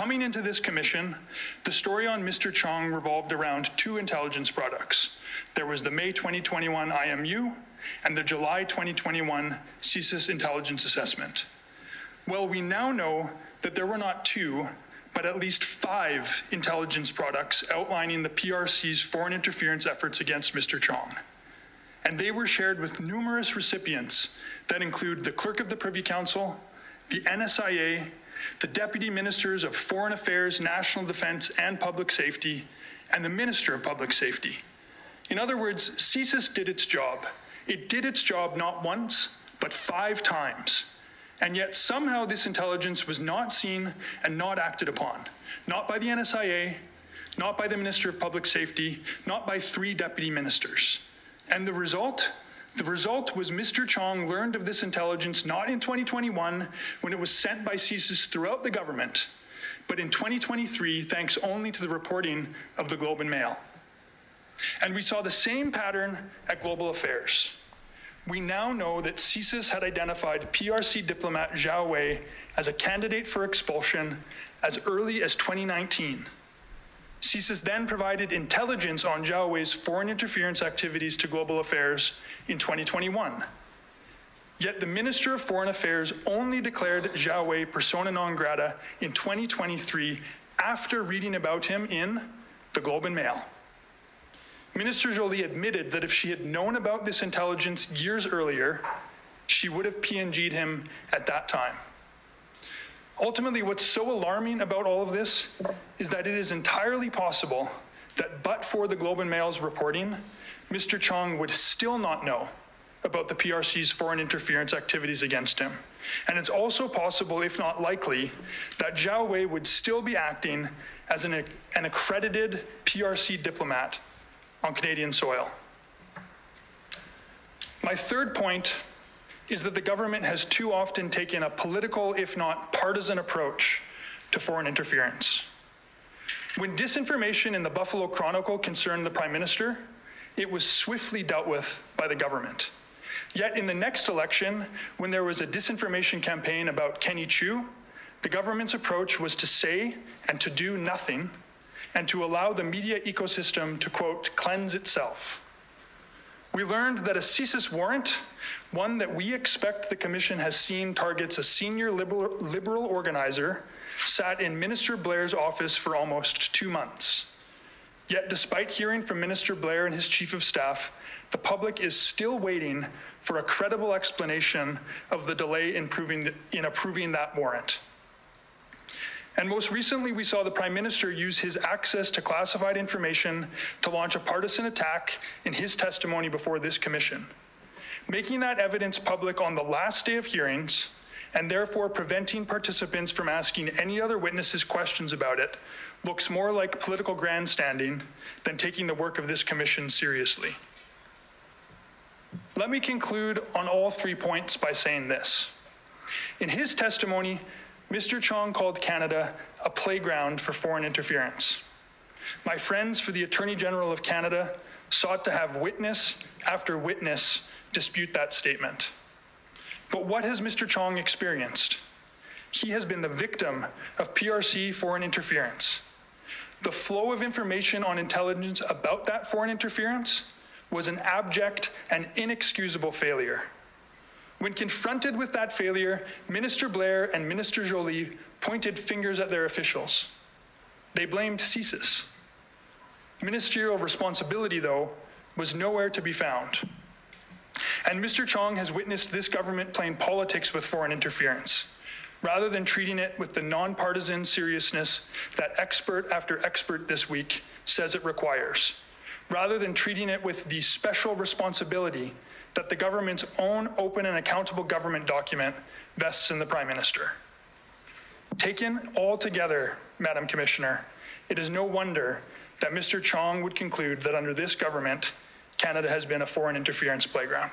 Coming into this commission, the story on Mr. Chong revolved around two intelligence products. There was the May 2021 IMU and the July 2021 CSIS intelligence assessment. Well, we now know that there were not two, but at least 5 intelligence products outlining the PRC's foreign interference efforts against Mr. Chong. And they were shared with numerous recipients that include the Clerk of the Privy Council, the NSIA, the Deputy Ministers of Foreign Affairs, National Defence and Public Safety, and the Minister of Public Safety. In other words, CSIS did its job. It did its job not once, but 5 times. And yet somehow this intelligence was not seen and not acted upon. Not by the NSIA, not by the Minister of Public Safety, not by 3 deputy ministers. And the result? The result was Mr. Chong learned of this intelligence not in 2021 when it was sent by CSIS throughout the government, but in 2023 thanks only to the reporting of the Globe and Mail. And we saw the same pattern at Global Affairs. We now know that CSIS had identified PRC diplomat Zhao Wei as a candidate for expulsion as early as 2019. CSIS then provided intelligence on Zhao Wei's foreign interference activities to Global Affairs in 2021. Yet the Minister of Foreign Affairs only declared Zhao Wei persona non grata in 2023 after reading about him in the Globe and Mail. Minister Joly admitted that if she had known about this intelligence years earlier, she would have PNG'd him at that time. Ultimately, what's so alarming about all of this is that it is entirely possible that but for the Globe and Mail's reporting, Mr. Chong would still not know about the PRC's foreign interference activities against him. And it's also possible, if not likely, that Zhao Wei would still be acting as an accredited PRC diplomat on Canadian soil. My third point is that the government has too often taken a political, if not partisan, approach to foreign interference. When disinformation in the Buffalo Chronicle concerned the Prime Minister, it was swiftly dealt with by the government. Yet in the next election, when there was a disinformation campaign about Kenny Chiu, the government's approach was to say and to do nothing, and to allow the media ecosystem to, quote, cleanse itself. We learned that a CSIS warrant, one that we expect the Commission has seen targets a senior liberal organizer, sat in Minister Blair's office for almost 2 months. Yet despite hearing from Minister Blair and his Chief of Staff, the public is still waiting for a credible explanation of the delay in approving that warrant. And most recently, we saw the Prime Minister use his access to classified information to launch a partisan attack in his testimony before this Commission. Making that evidence public on the last day of hearings, and therefore preventing participants from asking any other witnesses questions about it, looks more like political grandstanding than taking the work of this Commission seriously. Let me conclude on all 3 points by saying this. In his testimony, Mr. Chong called Canada a playground for foreign interference. My friends for the Attorney General of Canada sought to have witness after witness dispute that statement. But what has Mr. Chong experienced? He has been the victim of PRC foreign interference. The flow of information on intelligence about that foreign interference was an abject and inexcusable failure. When confronted with that failure, Minister Blair and Minister Joly pointed fingers at their officials. They blamed CSIS. Ministerial responsibility, though, was nowhere to be found. And Mr. Chong has witnessed this government playing politics with foreign interference, rather than treating it with the nonpartisan seriousness that expert after expert this week says it requires, rather than treating it with the special responsibility that the government's own open and accountable government document vests in the Prime Minister. Taken all together, Madam Commissioner, it is no wonder that Mr. Chong would conclude that under this government, Canada has been a foreign interference playground.